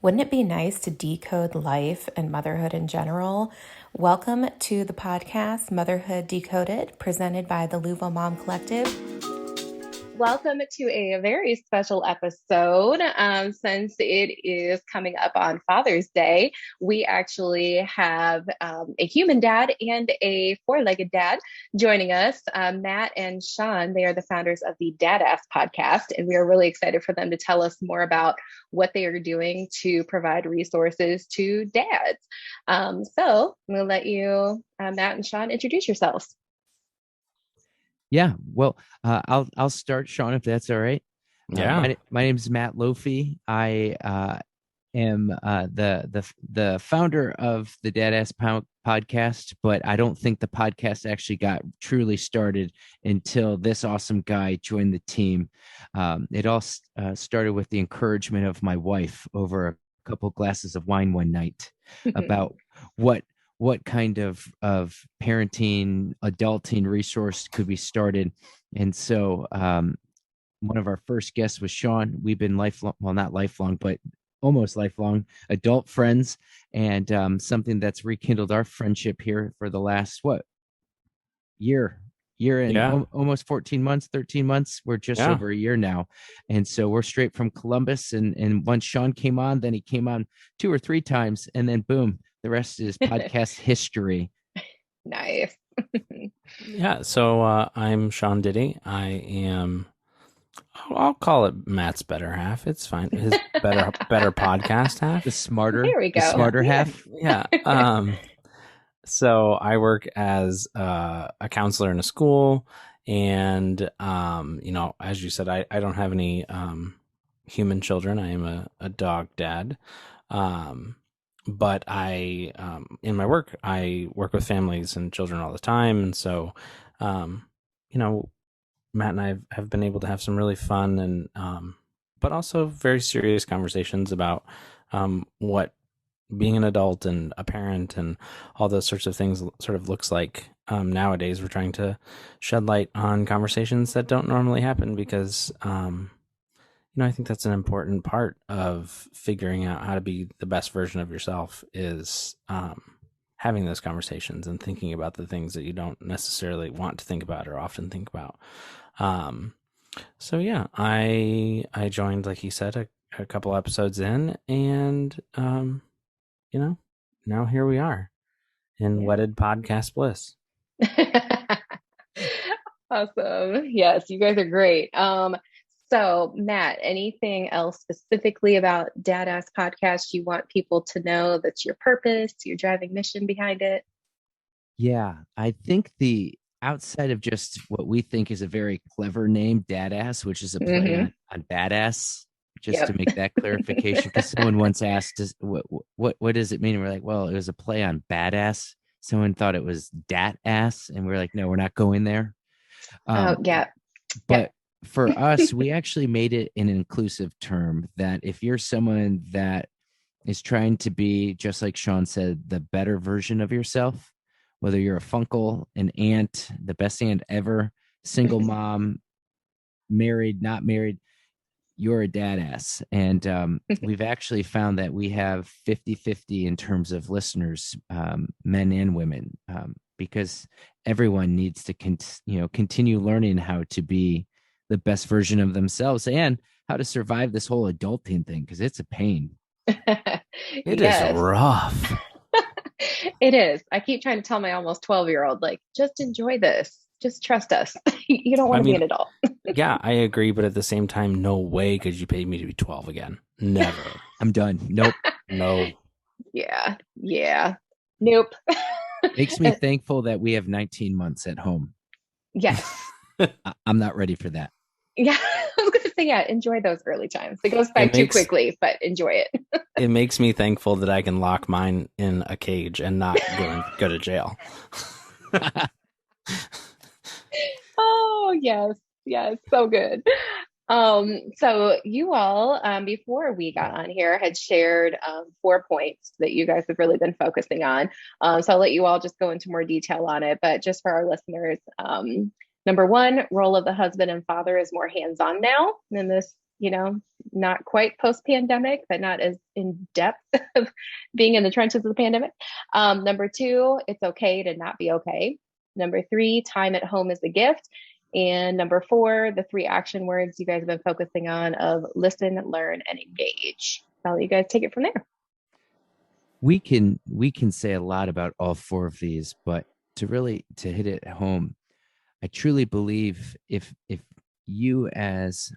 Wouldn't it be nice to decode life and motherhood in general? Welcome to the podcast, Motherhood Decoded, presented by the Louisville Mom Collective. Welcome to a very special episode. Since it is coming up on Father's Day, we actually have a human dad and a four-legged dad joining us, Matt and Sean. They are the founders of the Dadass Podcast, and we are really excited for them to tell us more about what they are doing to provide resources to dads. So I'm going to let you, Matt and Sean, introduce yourselves. Yeah, well, I'll start, Sean, if that's all right. Yeah, my name is Matt Lofi. I am the founder of the Dadass Podcast, but I don't think the podcast actually got truly started until this awesome guy joined the team. It all started with the encouragement of my wife over a couple glasses of wine one night about what kind of parenting, adulting resource could be started. And so one of our first guests was Sean. We've been lifelong, well, not lifelong, but almost lifelong adult friends, and something that's rekindled our friendship here for the last, year and almost 14 months, 13 months. We're just over a year now. And so we're straight from Columbus. And once Sean came on, then he came on 2 or 3 times, and then boom, the rest is podcast history. Nice. yeah. So I'm Sean Diddy. I am, I'll call it Matt's better half. It's fine. His better podcast half. The smarter, There we go. The smarter half. Yeah. So I work as a counselor in a school, and as you said, I don't have any human children. I am a dog dad. But I, in my work, I work with families and children all the time. And so, Matt and I have been able to have some really fun and, but also very serious conversations about what being an adult and a parent and all those sorts of things sort of looks like. Nowadays, we're trying to shed light on conversations that don't normally happen because, I think that's an important part of figuring out how to be the best version of yourself is having those conversations and thinking about the things that you don't necessarily want to think about or often think about. So yeah, I joined, like he said, a couple episodes in, and now here we are in wedded podcast bliss. Awesome. Yes, you guys are great. So, Matt, anything else specifically about Dadass Podcast you want people to know that's your purpose, your driving mission behind it? Yeah, I think the outside of just what we think is a very clever name, Dadass, which is a play on badass, just to make that clarification, because someone once asked, what does it mean? And we're like, well, it was a play on badass. Someone thought it was dat ass, and we're like, no, we're not going there. But for us, we actually made it an inclusive term that if you're someone that is trying to be, just like Sean said, the better version of yourself, whether you're a funkle, an aunt, the best aunt ever, single mom, married, not married, you're a dadass. And we've actually found that we have 50-50 in terms of listeners, men and women, because everyone needs to continue learning how to be the best version of themselves and how to survive this whole adulting thing, because it's a pain. It is rough. It is. I keep trying to tell my almost 12-year-old, like, just enjoy this. Just trust us. You don't want to be an adult. Yeah, I agree. But at the same time, no way could you pay me to be 12 again. Never. I'm done. Nope. No. Yeah. Nope. Makes me thankful that we have 19 months at home. Yes. I'm not ready for that. Yeah, I was going to say, enjoy those early times. It goes by too quickly, but enjoy it. It makes me thankful that I can lock mine in a cage and not go to jail. Oh, yes, so good. So you all, before we got on here, had shared 4 points that you guys have really been focusing on. So I'll let you all just go into more detail on it, but just for our listeners, Number 1, role of the husband and father is more hands-on now in this, not quite post-pandemic, but not as in depth of being in the trenches of the pandemic. Number 2, it's okay to not be okay. Number 3, time at home is a gift. And number 4, the 3 action words you guys have been focusing on of listen, learn, and engage. I'll let you guys take it from there. We can say a lot about all 4 of these, but to hit it home, I truly believe if you as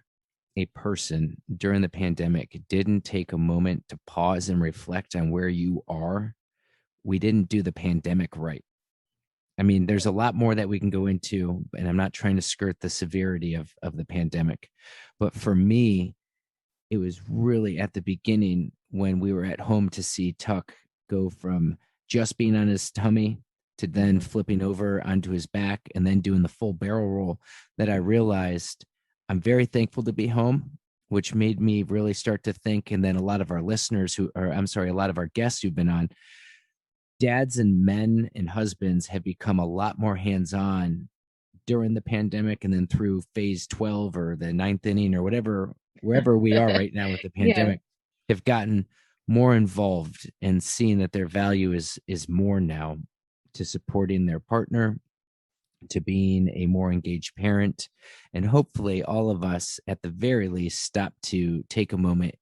a person during the pandemic didn't take a moment to pause and reflect on where you are, we didn't do the pandemic right. I mean, there's a lot more that we can go into, and I'm not trying to skirt the severity of the pandemic. But for me, it was really at the beginning when we were at home to see Tuck go from just being on his tummy to then flipping over onto his back and then doing the full barrel roll that I realized I'm very thankful to be home, which made me really start to think. And then a lot of our listeners a lot of our guests who've been on, dads and men and husbands have become a lot more hands-on during the pandemic and then through phase 12 or the 9th inning or wherever we are right now with the pandemic, have gotten more involved and seeing that their value is more now to supporting their partner, to being a more engaged parent. And hopefully all of us at the very least stop to take a moment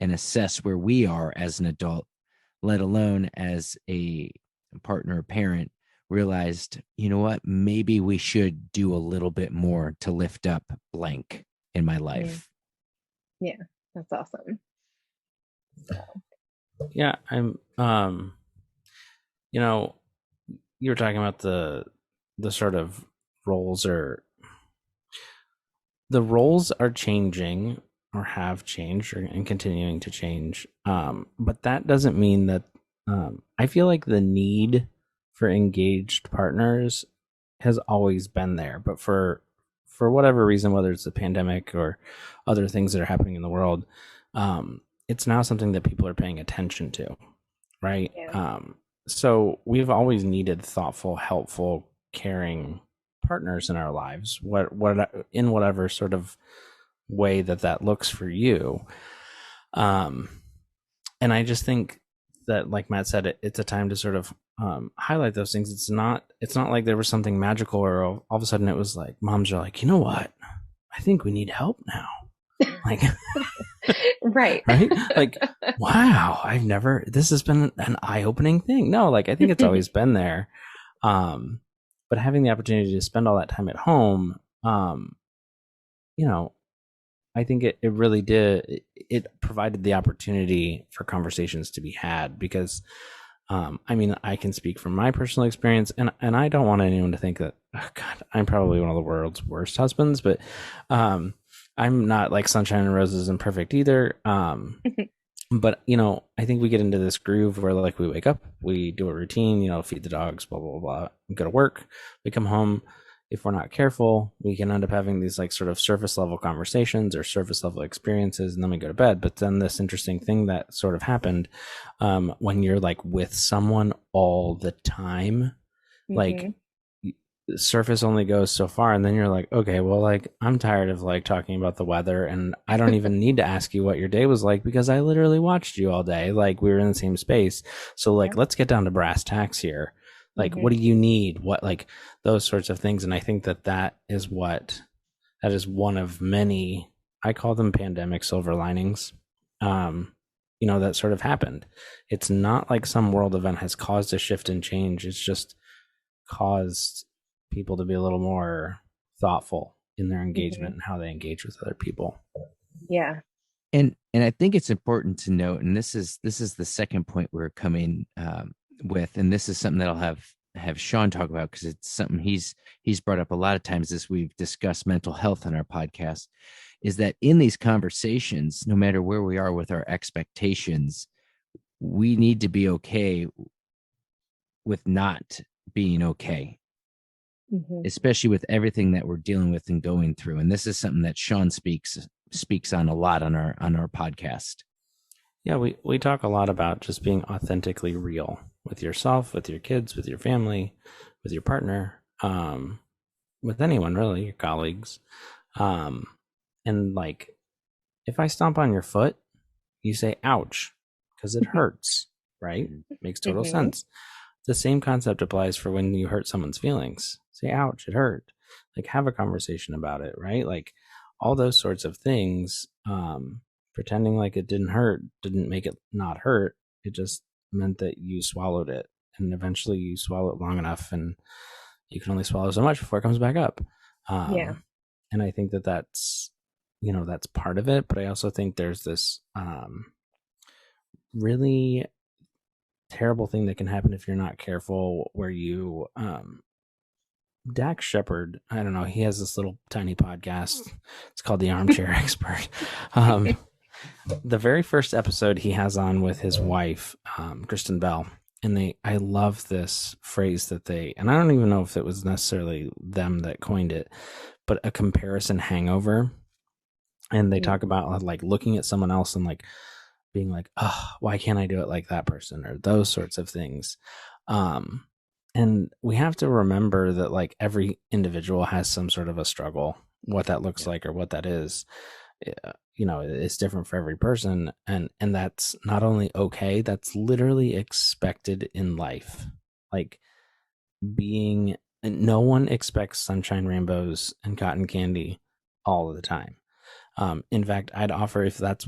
and assess where we are as an adult, let alone as a partner or parent, realized, you know what, maybe we should do a little bit more to lift up blank in my life. Yeah, that's awesome. Yeah, I'm you were talking about the sort of roles are changing or have changed and continuing to change. But that doesn't mean that I feel like the need for engaged partners has always been there, but for whatever reason, whether it's the pandemic or other things that are happening in the world, it's now something that people are paying attention to, right? Yeah. So we've always needed thoughtful, helpful, caring partners in our lives, what in whatever sort of way that looks for you. And I just think that, like Matt said, it's a time to sort of highlight those things. It's not like there was something magical or all of a sudden it was like moms are like, you know what, I think we need help now. Like, right. Like, wow, this has been an eye-opening thing. No, like, I think it's always been there. But having the opportunity to spend all that time at home, I think it really did. It provided the opportunity for conversations to be had because, I can speak from my personal experience, and I don't want anyone to think that, oh God, I'm probably one of the world's worst husbands, but I'm not like sunshine and roses and perfect either. But, I think we get into this groove where like we wake up, we do a routine, feed the dogs, blah, blah, blah, go to work, we come home. If we're not careful, we can end up having these like sort of surface level conversations or surface level experiences, and then we go to bed. But then this interesting thing that sort of happened when you're like with someone all the time, like surface only goes so far, and then you're like, okay, well, like I'm tired of like talking about the weather, and I don't even need to ask you what your day was like because I literally watched you all day. Like we were in the same space. So like, let's get down to brass tacks here. Like, what do you need? What, like those sorts of things. And I think that is one of many, I call them pandemic silver linings, that sort of happened. It's not like some world event has caused a shift and change. It's just caused people to be a little more thoughtful in their engagement and how they engage with other people. Yeah. And I think it's important to note, and this is the second point we're coming with, and this is something that I'll have Sean talk about because it's something he's brought up a lot of times as we've discussed mental health on our podcast, is that in these conversations, no matter where we are with our expectations, we need to be okay with not being okay, especially with everything that we're dealing with and going through. And this is something that Sean speaks on a lot on our podcast. Yeah, we talk a lot about just being authentically real with yourself, with your kids, with your family, with your partner, with anyone really, your colleagues. And like, if I stomp on your foot, you say ouch because it hurts, right? Makes total sense. The same concept applies for when you hurt someone's feelings. Say ouch, it hurt. Like, have a conversation about it, right? Like, all those sorts of things. Pretending like it didn't hurt didn't make it not hurt. It just meant that you swallowed it, and eventually you swallow it long enough, and you can only swallow so much before it comes back up. And I think that that's part of it. But I also think there's this really terrible thing that can happen if you're not careful, where you Dax Shepard, I don't know, he has this little tiny podcast. It's called The Armchair Expert. The very first episode he has on with his wife, Kristen Bell, and I love this phrase that and I don't even know if it was necessarily them that coined it, but a comparison hangover. And they talk about like looking at someone else and like being like, oh, why can't I do it like that person, or those sorts of things. And we have to remember that like every individual has some sort of a struggle. What that looks like or what that is, it's different for every person. And that's not only okay, that's literally expected in life. Like, no one expects sunshine, rainbows, and cotton candy all of the time. In fact, I'd offer if that's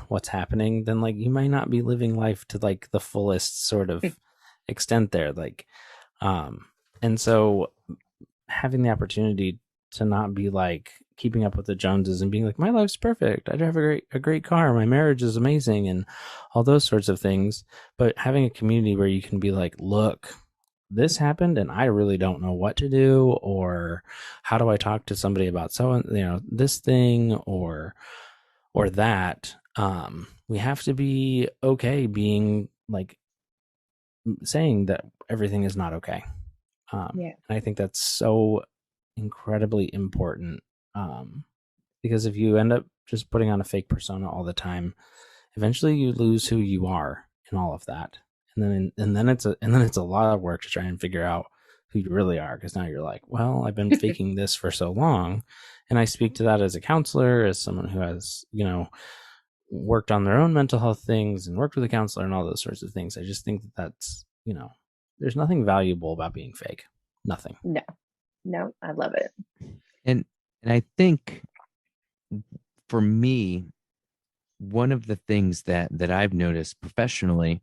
what's happening, then like you might not be living life to like the fullest sort of extent there. Like, and so having the opportunity to not be like keeping up with the Joneses and being like, my life's perfect, I have a great car, my marriage is amazing, and all those sorts of things. But having a community where you can be like, look, this happened and I really don't know what to do, or how do I talk to somebody about this thing or that. We have to be okay being like saying that everything is not okay. And I think that's so incredibly important, because if you end up just putting on a fake persona all the time, eventually you lose who you are in all of that. And then it's a lot of work to try and figure out who you really are, because now you're like, well, I've been faking this for so long. And I speak to that as a counselor, as someone who has, worked on their own mental health things and worked with a counselor and all those sorts of things. I just think that's, there's nothing valuable about being fake. Nothing. No, I love it. And I think for me, one of the things that I've noticed professionally,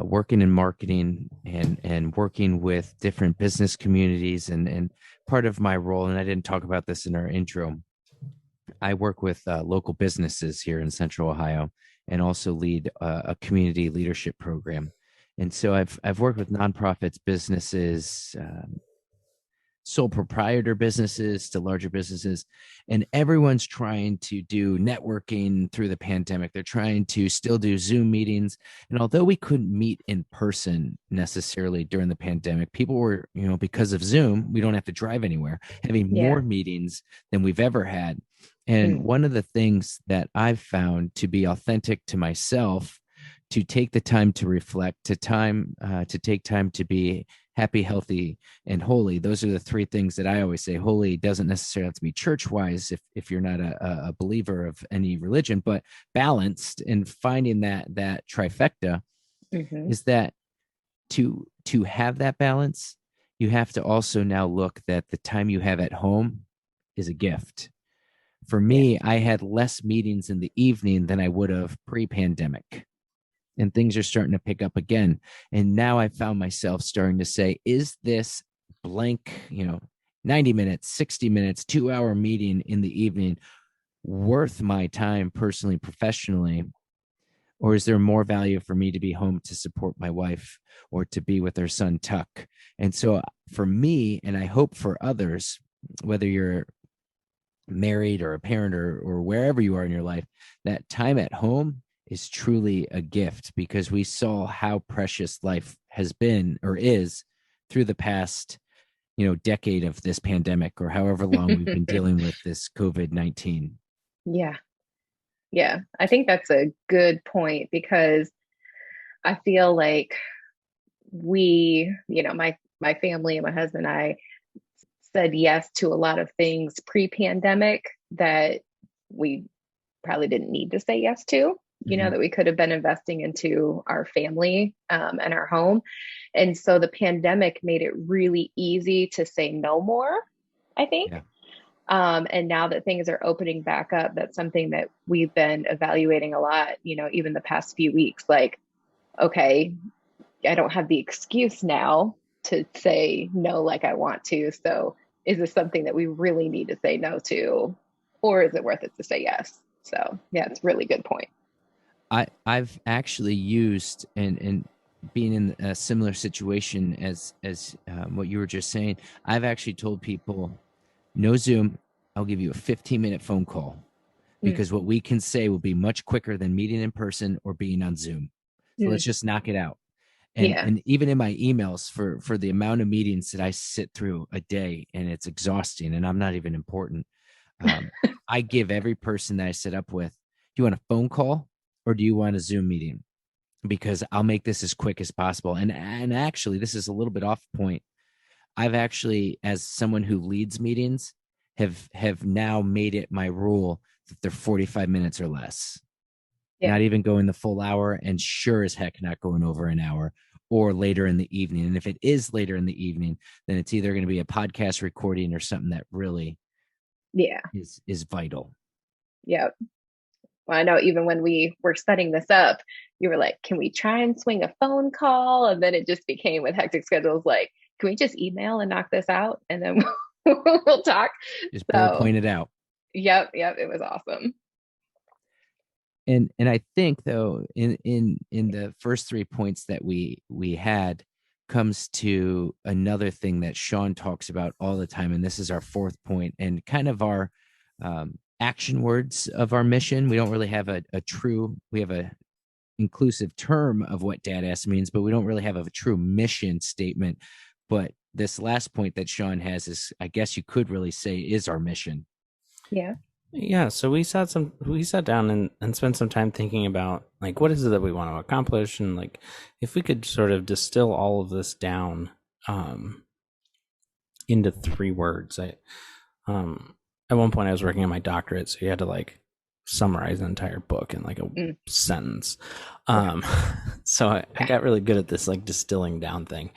working in marketing and working with different business communities, and part of my role, and I didn't talk about this in our intro, I work with local businesses here in Central Ohio, and also lead a community leadership program. And so I've worked with nonprofits, businesses, sole proprietor businesses to larger businesses, and everyone's trying to do networking through the pandemic. They're trying to still do Zoom meetings. And although we couldn't meet in person necessarily during the pandemic, people were, because of Zoom, we don't have to drive anywhere, having more meetings than we've ever had. And one of the things that I've found to be authentic to myself, to take the time to reflect, to take time to be happy, healthy, and holy. Those are the three things that I always say. Holy doesn't necessarily have to be church-wise if you're not a believer of any religion, but balanced, and finding that trifecta is that to have that balance, you have to also now look that the time you have at home is a gift. For me, I had less meetings in the evening than I would have pre-pandemic. And things are starting to pick up again. And now I found myself starting to say, is this blank, 90 minutes, 60 minutes, 2-hour meeting in the evening worth my time personally, professionally? Or is there more value for me to be home to support my wife or to be with her son, Tuck? And so for me, and I hope for others, whether you're married or a parent or wherever you are in your life, that time at home is truly a gift, because we saw how precious life has been or is through the past, decade of this pandemic, or however long we've been dealing with this COVID-19. Yeah. I think that's a good point, because I feel like we, my family and my husband and I said yes to a lot of things pre-pandemic that we probably didn't need to say yes to, Mhm. that we could have been investing into our family and our home. And so the pandemic made it really easy to say no more, I think. Yeah. And now that things are opening back up, that's something that we've been evaluating a lot, even the past few weeks. Like, okay, I don't have the excuse now to say no like I want to. So is this something that we really need to say no to, or is it worth it to say yes? So yeah, it's a really good point. I've actually used and being in a similar situation as what you were just saying. I've actually told people, no Zoom. I'll give you a 15-minute phone call, Mm, because what we can say will be much quicker than meeting in person or being on Zoom. So let's mm, just knock it out. And yeah. and even in my emails, for the amount of meetings that I sit through a day, and it's exhausting, and I'm not even important. Um, I give every person that I sit up with, do you want a phone call or do you want a Zoom meeting? Because I'll make this as quick as possible. And actually, this is a little bit off point. I've actually, as someone who leads meetings, have now made it my rule that they're 45 minutes or less, Yeah. not even going the full hour, and sure as heck not going over an hour or later in the evening. And if it is later in the evening, then it's either going to be a podcast recording or something that really Yeah. is vital. Yeah. Well, I know even when we were setting this up, you were like, can we try and swing a phone call? And then it just became, with hectic schedules, like, can we just email and knock this out? And then we'll talk. Just bullet So, pointed out. yep, it was awesome. And I think, though, in the first 3 points that we had, comes to another thing that Sean talks about all the time, and this is our fourth point and kind of our action words of our mission. We don't really have a true, we have a inclusive term of what Dadass means, but we don't really have a true mission statement. But this last point that Sean has is, I guess you could really say, is our mission. Yeah. Yeah, so we sat down and spent some time thinking about, like, what is it that we want to accomplish, and, like, if we could sort of distill all of this down into 3 words. At one point I was working on my doctorate, so you had to, like, summarize an entire book in, like, a sentence. So I got really good at this, like, distilling down thing.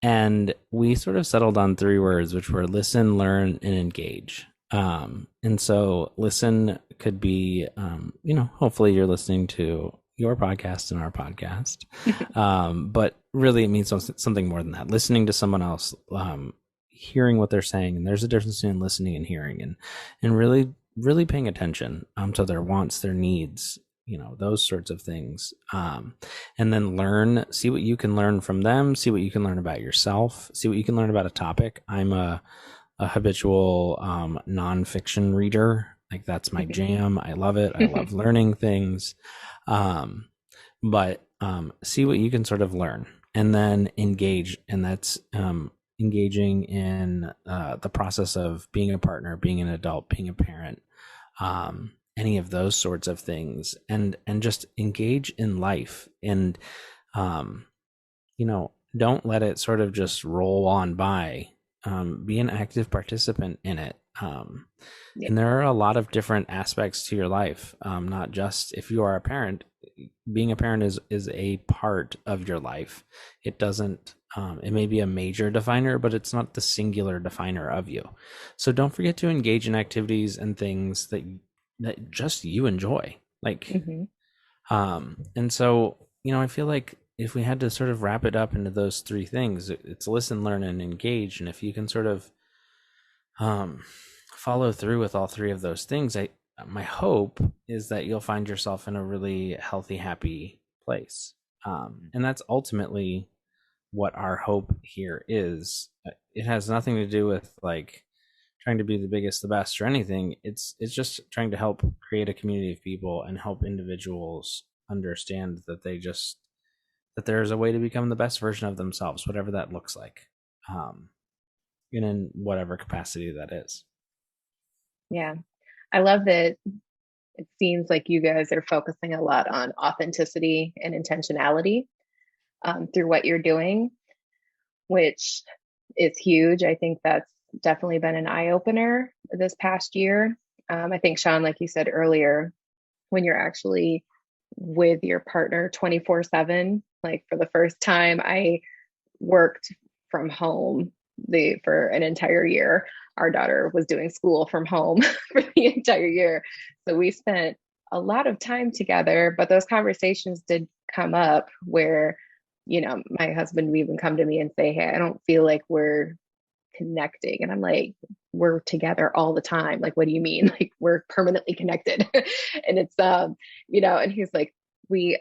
And we sort of settled on 3 words, which were listen, learn, and engage. And so listen could be, hopefully you're listening to your podcast and our podcast. But really it means something more than that. Listening to someone else, hearing what they're saying. And there's a difference between listening and hearing, and really, really paying attention, to their wants, their needs, those sorts of things. And then learn, see what you can learn from them, see what you can learn about yourself, see what you can learn about a topic. I'm a habitual nonfiction reader. Like, that's my jam. I love it. I love learning things. But see what you can sort of learn, and then engage. And that's engaging in the process of being a partner, being an adult, being a parent, any of those sorts of things, and just engage in life. And don't let it sort of just roll on by. Be an active participant in it. And there are a lot of different aspects to your life. Not just, if you are a parent, being a parent is a part of your life. It doesn't, it may be a major definer, but it's not the singular definer of you. So don't forget to engage in activities and things that just you enjoy. Like, and so, I feel like if we had to sort of wrap it up into those 3 things, it's listen, learn, and engage. And if you can sort of follow through with all 3 of those things, my hope is that you'll find yourself in a really healthy, happy place. And that's ultimately what our hope here is. It has nothing to do with, like, trying to be the biggest, the best, or anything. It's just trying to help create a community of people and help individuals understand that that there's a way to become the best version of themselves, whatever that looks like, and in whatever capacity that is. Yeah. I love that it seems like you guys are focusing a lot on authenticity and intentionality through what you're doing, which is huge. I think that's definitely been an eye opener this past year. I think, Sean, like you said earlier, when you're actually with your partner 24/7, like for the first time, I worked from home for an entire year. Our daughter was doing school from home for the entire year. So we spent a lot of time together, but those conversations did come up where, my husband would even come to me and say, "Hey, I don't feel like we're connecting." And I'm like, "We're together all the time. Like, what do you mean? Like, we're permanently connected." And it's, and he's like, we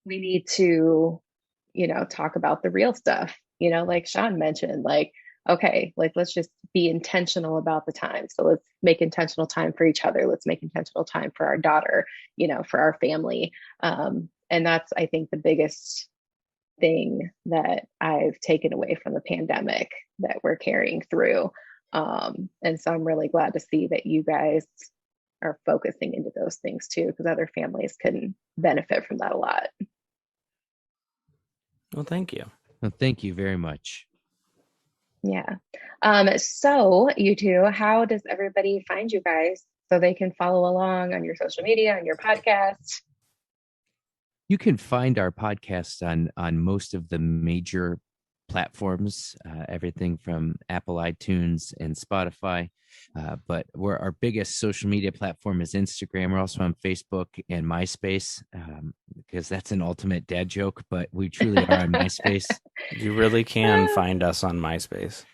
need to, talk about the real stuff, like Sean mentioned, like, okay, like, let's just be intentional about the time. So let's make intentional time for each other. Let's make intentional time for our daughter, for our family. And that's, I think, the biggest thing that I've taken away from the pandemic that we're carrying through. And so I'm really glad to see that you guys are focusing into those things too, because other families can benefit from that a lot. Well, thank you. Well, thank you very much. Yeah. So you two, how does everybody find you guys so they can follow along on your social media, on your podcast? You can find our podcast on most of the major platforms, everything from Apple iTunes and Spotify. But our biggest social media platform is Instagram. We're also on Facebook and MySpace, because that's an ultimate dad joke, but we truly are on MySpace. You really can find us on MySpace.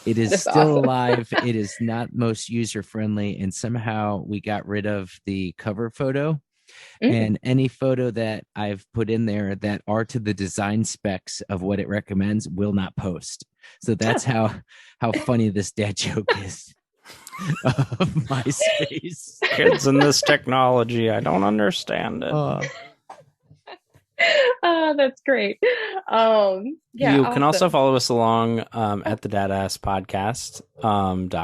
It is That's still awesome. alive. It is not most user friendly, and somehow we got rid of the cover photo. And any photo that I've put in there that are to the design specs of what it recommends will not post. So that's how funny this dad joke is of MySpace. Kids in this technology, I don't understand it. Oh, that's great. Yeah, you can also awesome. follow us along at the Dadass Podcast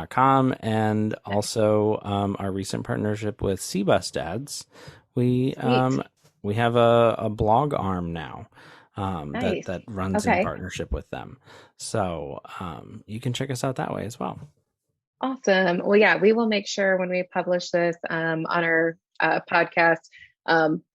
.com, and also our recent partnership with C-Bus Dads. We have a blog arm now Nice. that runs in partnership with them. So you can check us out that way as well. Awesome. Well, yeah, we will make sure when we publish this on our podcast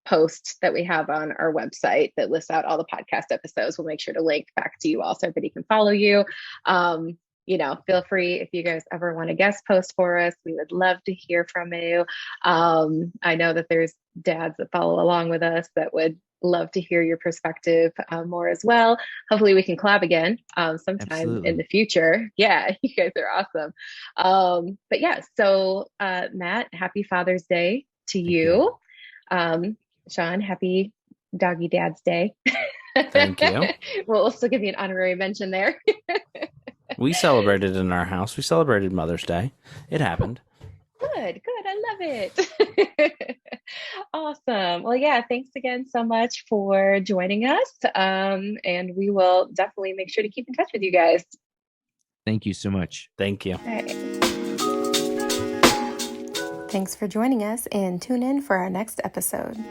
post that we have on our website that lists out all the podcast episodes. We'll make sure to link back to you all so everybody can follow you. Feel free if you guys ever want to guest post for us. We would love to hear from you. I know that there's dads that follow along with us that would love to hear your perspective more as well. Hopefully we can collab again sometime Absolutely. in the future. Yeah, you guys are awesome. But yeah, so Matt, happy Father's Day to you. Sean, happy Doggy Dad's Day. Thank you. We'll also give you an honorary mention there. We celebrated in our house. We celebrated Mother's Day. It happened. Good. I love it. Awesome. Well, yeah, thanks again so much for joining us. And we will definitely make sure to keep in touch with you guys. Thank you so much. Thank you. All right. Thanks for joining us, and tune in for our next episode.